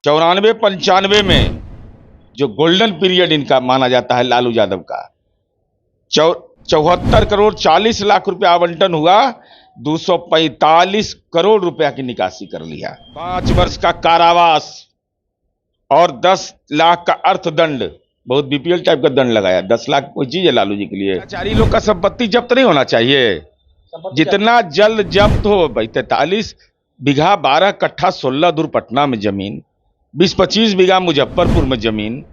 94-95 में जो golden period इनका माना जाता है लालू यादव का, 74 करोड़ 40 लाख रुपया आवंटन हुआ, 245 करोड़ रुपया की निकासी कर लिया। 5 वर्ष का कारावास और 10 लाख का अर्थदंड, बहुत बीपीएल टाइप का दंड लगाया। 10 लाख कोई चीज है लालू जी के लिए? चारी लोग का संपत्ति जब्त नहीं होना चाहिए, जितना जल्द जब्त हो भाई। 43 बीघा 12 कट्ठा 16 दूर पटना में जमीन, 20-25 बीघा मुजफ्फरपुर में जमीन,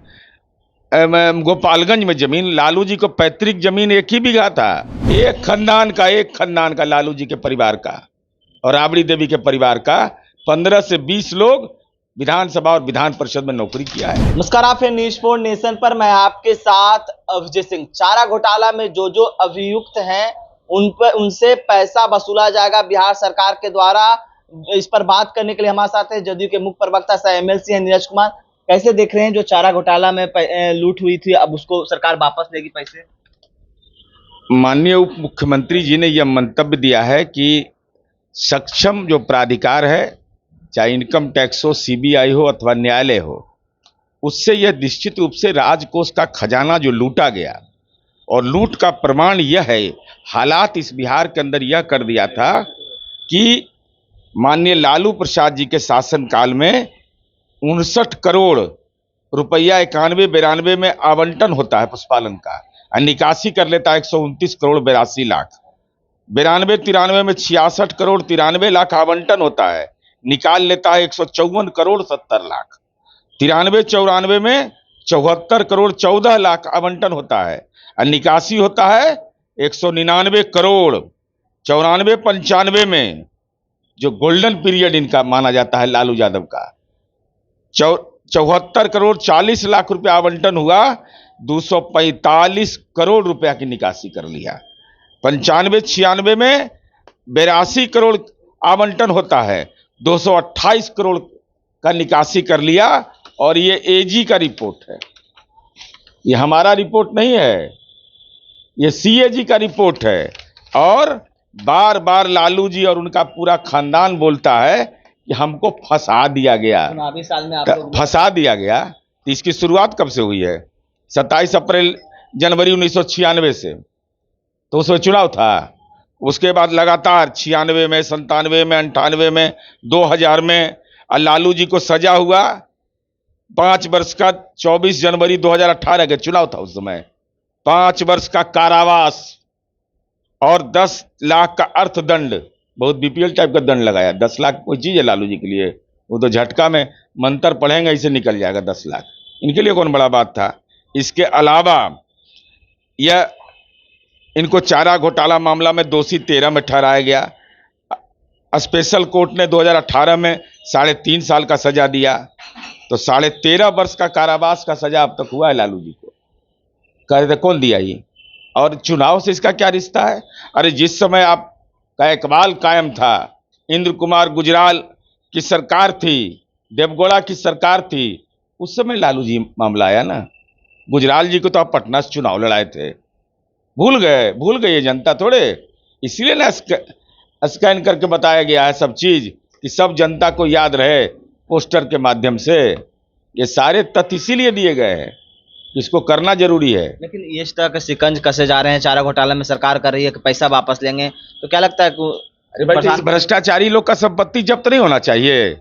गोपालगंज में जमीन। लालू जी को पैतृक जमीन 1 ही बीघा था। एक खानदान का लालू जी के परिवार का और राबड़ी देवी के परिवार का 15 से 20 लोग विधानसभा और विधान परिषद में नौकरी किया है। नमस्कार, आप हैं न्यूज़ 4 नेशन पर। मैं आपके साथ अभिजय सिंह। चारा घोटाला में जो अभियुक्त हैं उनसे पैसा वसूला जाएगा बिहार सरकार के द्वारा। इस पर बात करने के लिए हमारे साथ है जदयू के मुख्य प्रवक्ता सह एमएलसी हैं नीरज कुमार। कैसे देख रहे हैं जो चारा घोटाला में लूट हुई थी, अब उसको सरकार वापस लेगी पैसे? माननीय उप मुख्यमंत्री जी ने यह मंतव्य दिया है कि सक्षम जो प्राधिकार है, चाहे इनकम टैक्स हो, सीबीआई हो अथवा न्यायालय हो, उससे यह निश्चित रूप से राजकोष का खजाना जो लूटा गया, और लूट का प्रमाण यह है, हालात इस बिहार के अंदर यह कर दिया था कि माननीय लालू प्रसाद जी के शासनकाल में 59 करोड़ रुपया 91-92 में आवंटन होता है पशुपालन का, और निकासी कर लेता है 129 करोड़ 82 लाख। 92-93 में 66 करोड़ 93 लाख आवंटन होता है, निकाल लेता है 154 करोड़ 70 लाख। 93-94 में 74 करोड़ 14 लाख आवंटन होता है, और निकासी होता है 199 करोड़। 94-95 में जो गोल्डन पीरियड इनका माना जाता है लालू यादव का, 74 करोड़ 40 लाख रुपया आवंटन हुआ, 245 करोड़ रुपया की निकासी कर लिया। 95-96 में 82 करोड़ आवंटन होता है, 228 करोड़ का निकासी कर लिया। और ये एजी का रिपोर्ट है, ये हमारा रिपोर्ट नहीं है, ये सीएजी का रिपोर्ट है। और बार बार लालू जी और उनका पूरा खानदान बोलता है कि हमको फंसा दिया गया, चुनावी साल में फंसा दिया गया। तो इसकी शुरुआत कब से हुई है? 27 अप्रैल जनवरी 1996 से, तो उसमें चुनाव था। उसके बाद लगातार 96 में, 97 में, 98 में, 2000 में, और लालू जी को सजा हुआ 5 वर्ष का। 24 जनवरी 2018 के चुनाव था, उस समय 5 वर्ष का कारावास और 10 लाख का अर्थदंड, बहुत बीपीएल टाइप का दंड लगाया। 10 लाख कोई चीज है लालू जी के लिए? वो तो झटका में मंत्र पढ़ेंगे इसे निकल जाएगा 10 लाख, इनके लिए कौन बड़ा बात था। इसके अलावा यह इनको चारा घोटाला मामला में दोषी 13 में ठहराया गया। स्पेशल कोर्ट ने 2018 में 3.5 साल का सजा दिया, तो 13.5 वर्ष का कारावास का सजा अब तक हुआ है लालू जी को। कहते कौन दिया ये? और चुनाव से इसका क्या रिश्ता है? अरे जिस समय आपका इकबाल कायम था, इंद्र कुमार गुजराल की सरकार थी, देवगौड़ा की सरकार थी, उस समय लालू जी मामला आया ना। गुजराल जी को तो आप पटना से चुनाव लड़ाए थे, भूल गए ये जनता थोड़े। इसलिए ना स्कैन करके बताया गया है सब चीज, कि सब जनता को याद रहे पोस्टर के माध्यम से। ये सारे तथ्य इसीलिए दिए गए हैं, इसको करना जरूरी है। लेकिन इस तरह के शिकंज कसे जा रहे हैं, चारा घोटाला में सरकार कर रही है कि पैसा वापस लेंगे, तो क्या लगता है कि भ्रष्टाचारी लोग का संपत्ति जब्त नहीं होना चाहिए,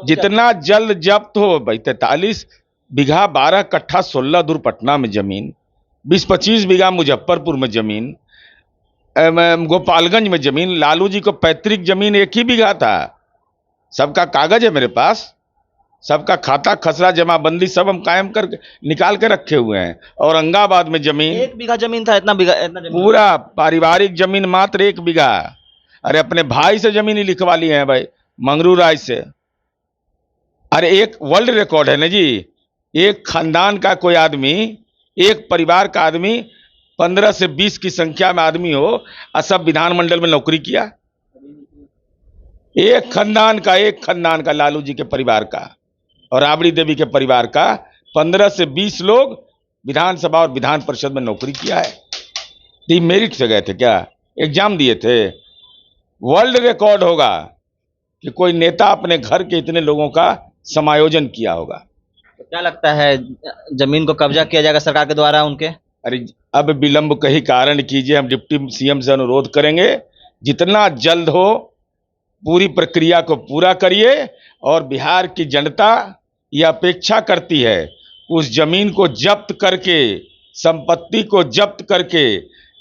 जितना जल्द जब्त हो भाई। 43 बीघा 12 कट्ठा 16 दूर पटना में जमीन, 20-25 बीघा मुजफ्फरपुर में जमीन, गोपालगंज में जमीन। लालू जी को पैतृक जमीन 1 ही बीघा था। सबका कागज है मेरे पास, सबका खाता खसरा जमाबंदी सब हम कायम कर निकाल के रखे हुए हैं। औरंगाबाद में जमीन 1 बीघा जमीन था, इतना जमीन पूरा पारिवारिक जमीन मात्र 1 बीघा। अरे अपने भाई से जमीन ही लिखवा ली है भाई, मंगरू राय से। अरे एक वर्ल्ड रिकॉर्ड है ना जी, एक खानदान का कोई आदमी, एक परिवार का आदमी 15 से 20 की संख्या में आदमी हो और सब विधानमंडल में नौकरी किया। एक खानदान का लालू जी के परिवार का और राबड़ी देवी के परिवार का 15 से 20 लोग विधानसभा और विधान परिषद में नौकरी किया है। मेरिट से गए थे क्या? एग्जाम दिए थे? वर्ल्ड रिकॉर्ड होगा कि कोई नेता अपने घर के इतने लोगों का समायोजन किया होगा। तो क्या लगता है, जमीन को कब्जा किया जाएगा सरकार के द्वारा उनके? अरे अब विलंब का ही कारण कीजिए, हम डिप्टी सीएम से अनुरोध करेंगे जितना जल्द हो पूरी प्रक्रिया को पूरा करिए, और बिहार की जनता यह अपेक्षा करती है उस जमीन को जब्त करके, संपत्ति को जब्त करके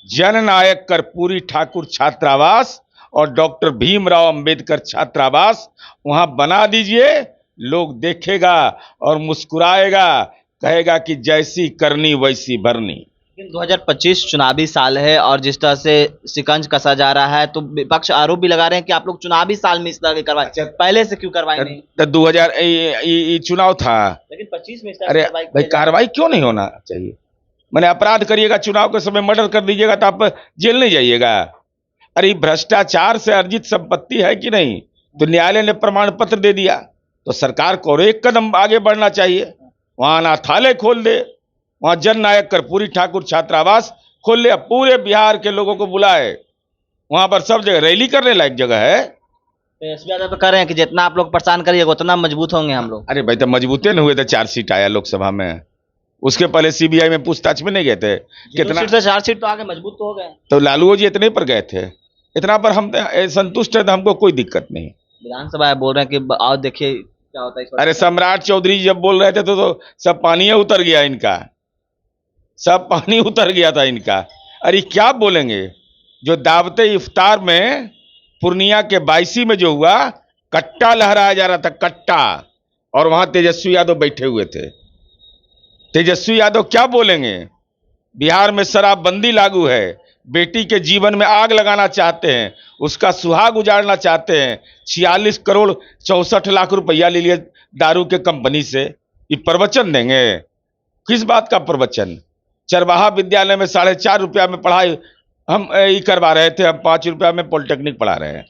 जननायक कर्पूरी ठाकुर छात्रावास और डॉक्टर भीमराव अंबेडकर छात्रावास वहां बना दीजिए। लोग देखेगा और मुस्कुराएगा, कहेगा कि जैसी करनी वैसी भरनी। लेकिन 2025 चुनावी साल है और जिस तरह से शिकंज कसा जा रहा है, तो विपक्ष आरोप भी लगा रहे हैं कि आप लोग चुनावी साल में इस तरह की करवाई, पहले से क्यों करवाई नहीं? तो 2000 चुनाव था, लेकिन 25 में इस तरह अरे की भाई कार्रवाई क्यों नहीं होना चाहिए? मैंने अपराध करिएगा, चुनाव के समय मर्डर कर दीजिएगा तो आप जेल नहीं जाइएगा। अरे भ्रष्टाचार से अर्जित संपत्ति है कि नहीं, तो न्यायालय ने प्रमाण पत्र दे दिया, तो सरकार को और एक कदम आगे बढ़ना चाहिए। वहां अनाथालय खोल दे, वहां जननायक कर्पूरी ठाकुर छात्रावास खोल ले, पूरे बिहार के लोगों को बुलाए, वहां पर सब जगह रैली करने लायक जगह है। तो एसपी यादव तो कह रहे हैं कि जितना आप लोग परेशान करिएगा उतना मजबूत होंगे हम लोग। अरे भाई तो मजबूते नहीं हुए थे, 4 सीट आया लोकसभा में, उसके पहले सीबीआई में पूछताछ में नहीं गए थे? कितना सीट से 4 सीट तो आगे मजबूत तो हो गए। तो लालू जी इतने पर गए थे, इतना पर हम संतुष्ट है, तो हमको कोई दिक्कत नहीं। विधानसभा बोल रहे हैं कि आओ देखिए क्या होता है इस बार। अरे सम्राट चौधरी जब बोल रहे थे तो सब पानी उतर गया इनका, सब पानी उतर गया था इनका। अरे क्या बोलेंगे, जो दावते इफ्तार में पूर्णिया के बायसी में जो हुआ, कट्टा लहराया जा रहा था, कट्टा, और वहां तेजस्वी यादव बैठे हुए थे। तेजस्वी यादव क्या बोलेंगे? बिहार में शराबबंदी लागू है, बेटी के जीवन में आग लगाना चाहते हैं, उसका सुहाग उजाड़ना चाहते हैं, 46 करोड़ 64 लाख रुपया ले लिए दारू के कंपनी से। ये प्रवचन देंगे? किस बात का प्रवचन? चरवाहा विद्यालय में 4.5 रुपया में पढ़ाई हम ये करवा रहे थे, हम 5 रुपया में पॉलिटेक्निक पढ़ा रहे हैं।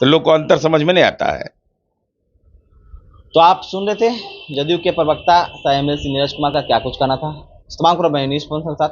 तो लोग को अंतर समझ में नहीं आता है। तो आप सुन रहे थे जदयू के प्रवक्ता सह एमएलसी नीरज कुमार का क्या कुछ कहना था। इस तमाम को न्यूज़ के साथ